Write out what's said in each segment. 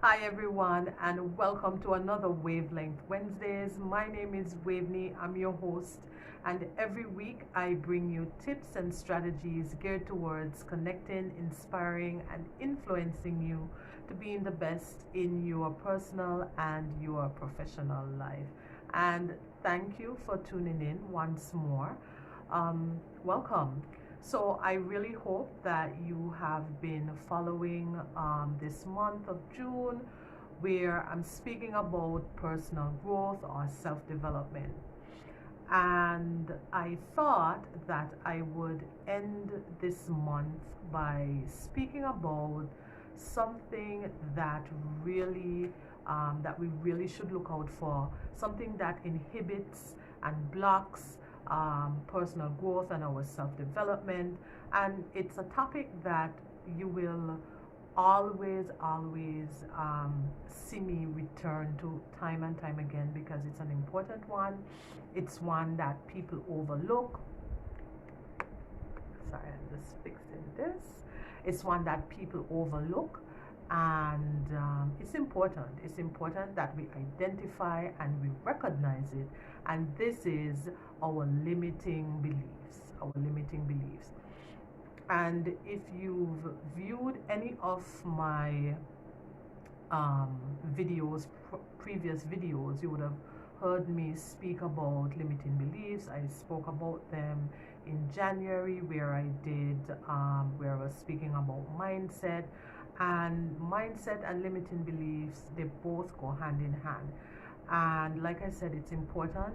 Hi everyone, and welcome to another Wavelength Wednesdays. My name is Waveney, I'm your host, and every week I bring you tips and strategies geared towards connecting, inspiring, and influencing you to being the best in your personal and your professional life. And thank you for tuning in once more. Welcome. So I really hope that you have been following this month of June, where I'm speaking about personal growth or self-development. And I thought that I would end this month by speaking about something that really that we really should look out for, something that inhibits and blocks personal growth and our self-development. And it's a topic that you will always see me return to time and time again, because it's an important one. It's one that people overlook. Sorry, I'm just fixing this. It's one that people overlook, and it's important. It's important that we identify and we recognize it. And this is our limiting beliefs. Our limiting beliefs. And if you've viewed any of my videos, previous videos, you would have heard me speak about limiting beliefs. I spoke about them in January, where where I was speaking about mindset. And mindset and limiting beliefs, they both go hand in hand. And like I said, it's important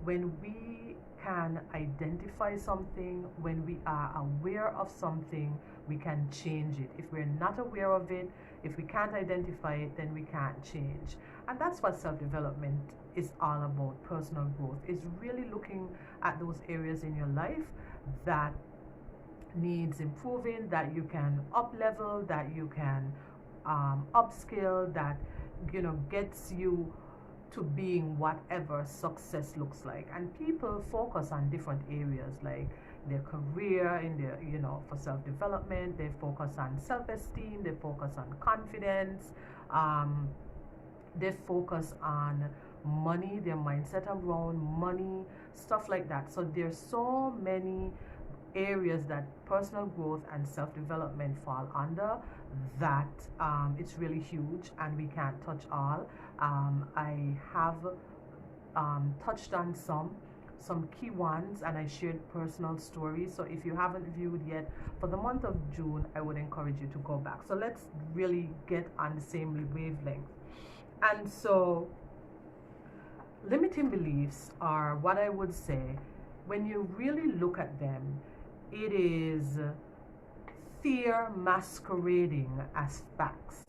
when we can identify something, when we are aware of something, we can change it. If we're not aware of it, if we can't identify it, then we can't change. And that's what self-development is all about. Personal growth is really looking at those areas in your life that needs improving, that you can up level, that you can upskill, that gets you to being whatever success looks like. And people focus on different areas, like their career, in their for self-development. They focus on self-esteem, they focus on confidence, they focus on money, their mindset around money, stuff like that. So there's so many areas that personal growth and self-development fall under, that it's really huge and we can't touch all. I have touched on some key ones, and I shared personal stories. So if you haven't viewed yet, for the month of June, I would encourage you to go back. So let's really get on the same wavelength. And so limiting beliefs are, what I would say, when you really look at them, it is fear masquerading as facts.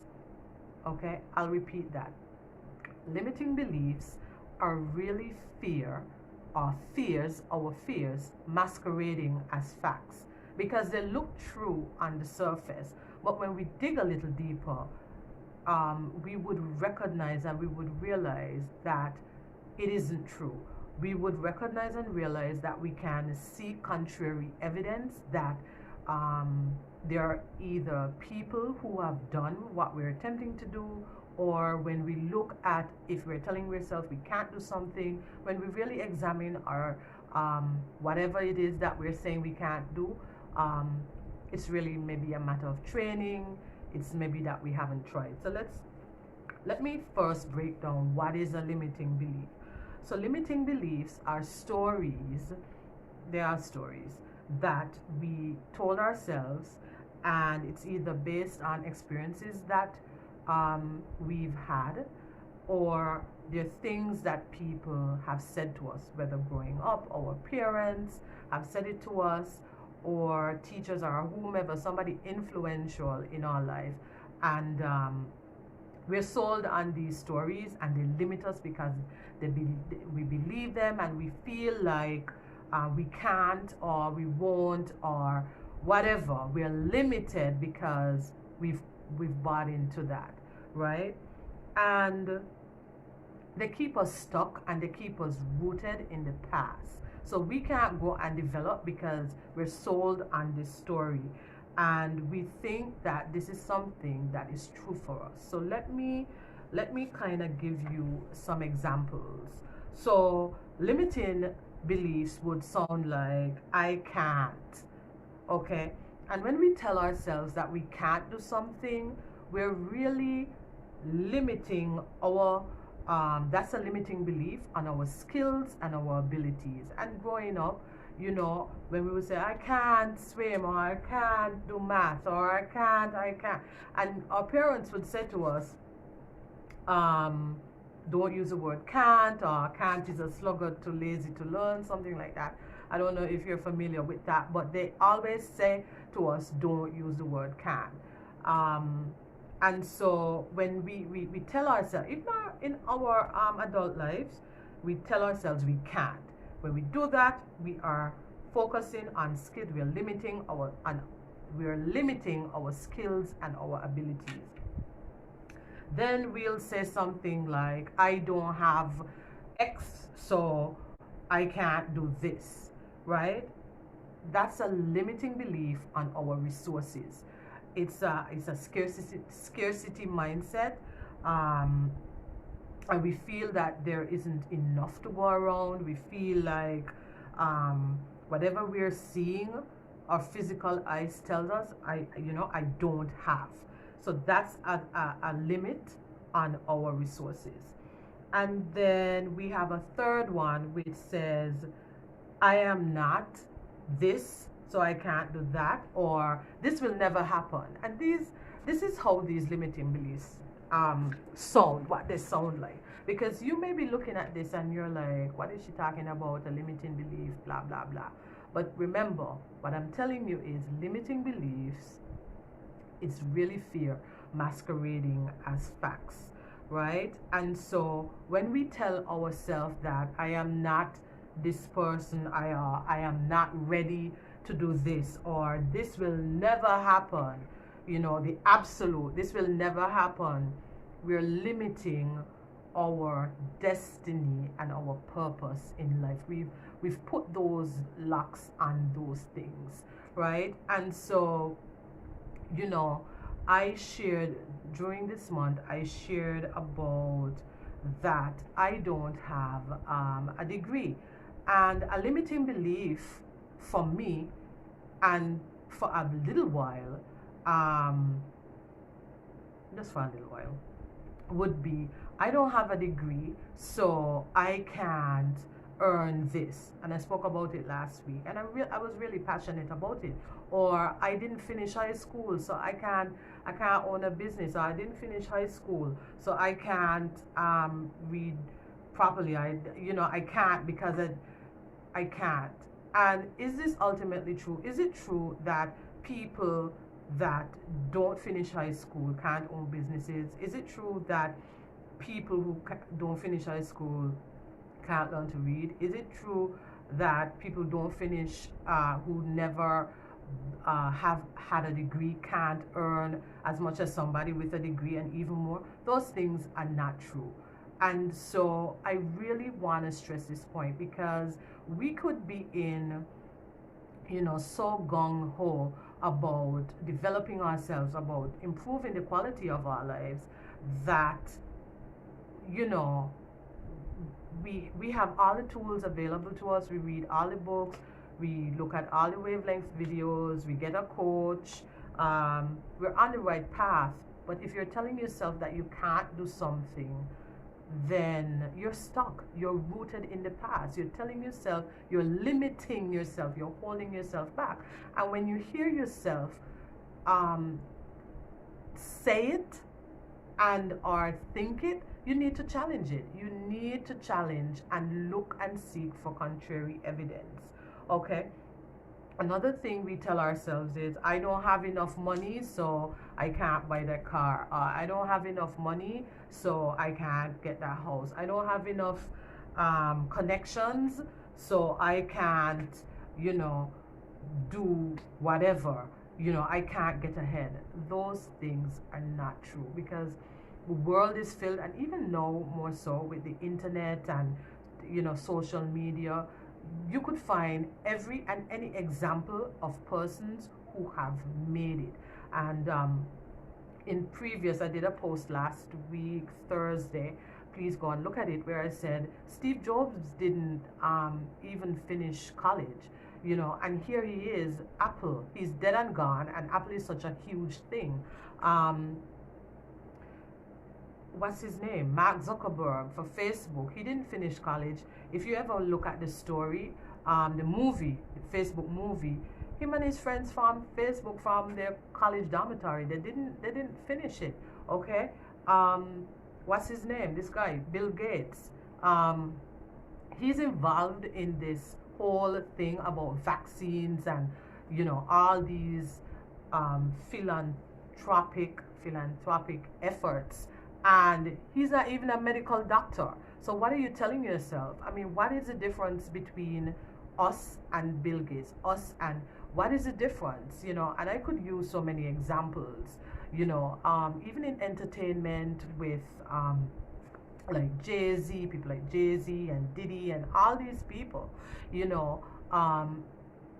Okay, I'll repeat that. Limiting beliefs are really fear, or fears, our fears masquerading as facts, because they look true on the surface. But when we dig a little deeper, we would recognize and we would realize that it isn't true. We would recognize and realize that we can see contrary evidence, that there are either people who have done what we're attempting to do, or when we look at, if we're telling ourselves we can't do something, when we really examine our whatever it is that we're saying we can't do, it's really maybe a matter of training. It's maybe that we haven't tried. So let me first break down what is a limiting belief. So limiting beliefs are stories. They are stories that we told ourselves, and it's either based on experiences that we've had, or they're things that people have said to us, whether growing up, our parents have said it to us, or teachers, or whomever, somebody influential in our life. And we're sold on these stories, and they limit us because we believe them, and we feel like we can't, or we won't, or whatever. We're limited because we've bought into that, right? And they keep us stuck, and they keep us rooted in the past. So we can't go and develop because we're sold on this story. and we think that this is something that is true for us. So let me kind of give you some examples. So limiting beliefs would sound like I can't, okay? And when we tell ourselves that we can't do something, we're really limiting our that's a limiting belief on our skills and our abilities. And growing up, when we would say I can't swim, or I can't do math, or I can't, and our parents would say to us, don't use the word can't, or can't is a sluggard, too lazy to learn, something like that. I don't know if you're familiar with that, but they always say to us, don't use the word can't. And so when we tell ourselves, if not in our adult lives, we tell ourselves we can't. When we do that, we are focusing on skills. We're limiting our skills and our abilities. Then we'll say something like, I don't have X, so I can't do this, right? That's a limiting belief on our resources. It's a scarcity mindset, and we feel that there isn't enough to go around. We feel like whatever we're seeing, our physical eyes tells us, I don't have. So that's a limit on our resources. And then we have a third one which says, I am not this, so I can't do that, or this will never happen. And this is how these limiting beliefs sound, what they sound like. Because you may be looking at this and you're like, what is she talking about? A limiting belief, blah, blah, blah. But remember, what I'm telling you is limiting beliefs, it's really fear masquerading as facts, right? And so when we tell ourselves that I am not this person, I am not ready to do this, or this will never happen, the absolute, this will never happen, we're limiting our destiny and our purpose in life. We've put those locks on those things, right? And so I shared during this month, I shared about that I don't have a degree. And a limiting belief for me, and for a little while, just for a little while, would be, I don't have a degree, so I can't earn this. And I spoke about it last week, and I was really passionate about it. Or I didn't finish high school, so I can't own a business. Or I didn't finish high school, so I can't read properly. I can't because I can't. And is this ultimately true? Is it true that people that don't finish high school can't own businesses? Is it true that people who don't finish high school can't learn to read? Is it true that people don't finish, who never have had a degree, can't earn as much as somebody with a degree and even more? Those things are not true. And so I really want to stress this point, because we could be in, so gung-ho about developing ourselves, about improving the quality of our lives, that, we have all the tools available to us. We read all the books, we look at all the wavelength videos, we get a coach, we're on the right path. But if you're telling yourself that you can't do something, then you're stuck. You're rooted in the past. You're telling yourself, you're limiting yourself, you're holding yourself back. And when you hear yourself say it and or think it, you need to challenge it. You need to challenge and look and seek for contrary evidence. Okay? Another thing we tell ourselves is, I don't have enough money, so I can't buy that car. I don't have enough money, so I can't get that house. I don't have enough connections, so I can't, do whatever. I can't get ahead. Those things are not true, because the world is filled, and even now more so with the internet and social media, you could find every and any example of persons who have made it. And in previous, I did a post last week, Thursday. Please go and look at it, where I said Steve Jobs didn't even finish college, you know, and here he is, Apple. He's dead and gone, and Apple is such a huge thing. What's his name? Mark Zuckerberg for Facebook. He didn't finish college. If you ever look at the story, the movie, the Facebook movie, him and his friends from Facebook from their college dormitory, they didn't finish it. Okay. What's his name? This guy, Bill Gates. He's involved in this whole thing about vaccines and, you know, all these philanthropic efforts, and he's not even a medical doctor. So what are you telling yourself? I mean, what is the difference between us and Bill Gates? Us and what is the difference? You know, and I could use so many examples, you know, even in entertainment with like Jay-Z, people like Jay-Z and Diddy and all these people, you know,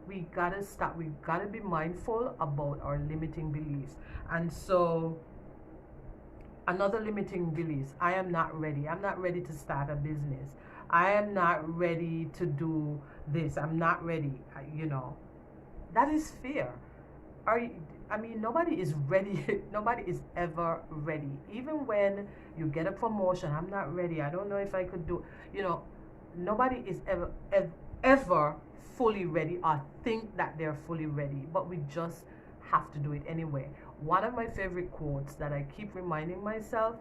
we gotta stop, we gotta be mindful about our limiting beliefs. And so another limiting beliefs, I am not ready. I'm not ready to start a business. I am not ready to do this. I'm not ready. You know, that is fear. I mean, nobody is ready. Nobody is ever ready. Even when you get a promotion, I'm not ready. I don't know if I could do, you know, nobody is ever fully ready or think that they're fully ready, but we just have to do it anyway. One of my favorite quotes that I keep reminding myself,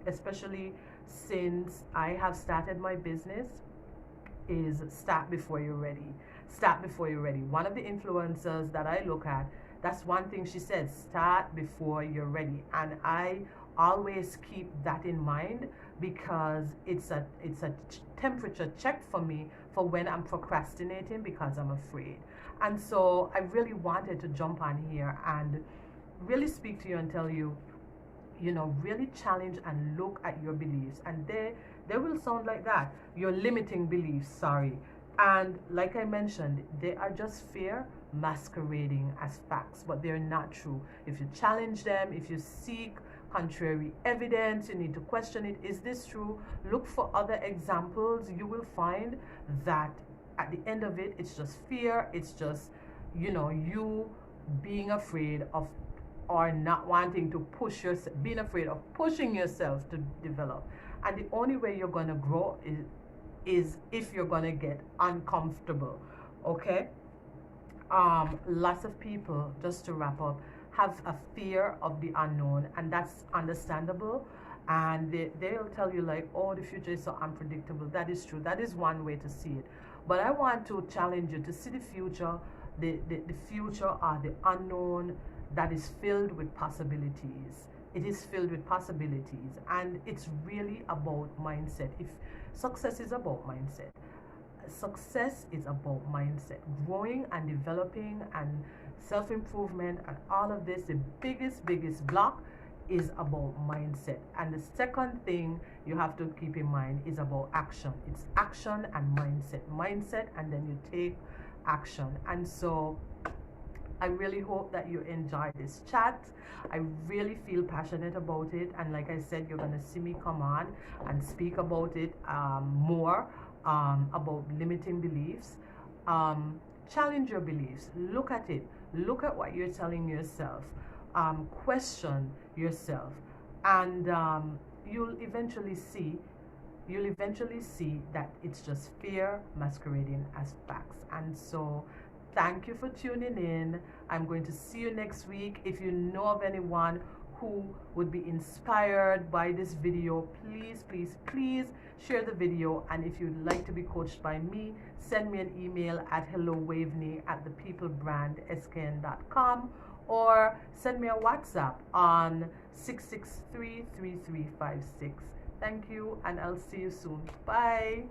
especially since I have started my business, is start before you're ready. Start before you're ready. One of the influencers that I look at, that's one thing she said, start before you're ready. And I always keep that in mind, because it's a temperature check for me for when I'm procrastinating because I'm afraid. And so I really wanted to jump on here and really speak to you and tell you, you know, really challenge and look at your beliefs. And they will sound like that, your limiting beliefs, sorry. And like I mentioned, they are just fear masquerading as facts, but they're not true. If you challenge them, if you seek contrary evidence, you need to question it. Is this true? Look for other examples. You will find that at the end of it, it's just fear. It's just, you know, you being afraid of, or not wanting to push yourself, being afraid of pushing yourself to develop. And the only way you're going to grow is if you're going to get uncomfortable. Okay. Lots of people, just to wrap up, have a fear of the unknown, and that's understandable. And they'll tell you like, oh, the future is so unpredictable. That is true. That is one way to see it. But I want to challenge you to see the future, the future or the unknown, that is filled with possibilities. It is filled with possibilities, and it's really about mindset. If success is about mindset, success is about mindset. Growing and developing and self-improvement and all of this, the biggest block is about mindset. And the second thing you have to keep in mind is about action. It's action and mindset, and then you take action. And so I really hope that you enjoyed this chat. I really feel passionate about it, and like I said, you're gonna see me come on and speak about it more, about limiting beliefs. Challenge your beliefs. Look at it. Look at what you're telling yourself. Question yourself, and you'll eventually see that it's just fear masquerading as facts. And so thank you for tuning in. I'm going to see you next week. If you know of anyone who would be inspired by this video, please share the video. And if you'd like to be coached by me, send me an email at hellowaveney@thepeople'sbrand.com, or send me a WhatsApp on 663-3356. Thank you, and I'll see you soon. Bye.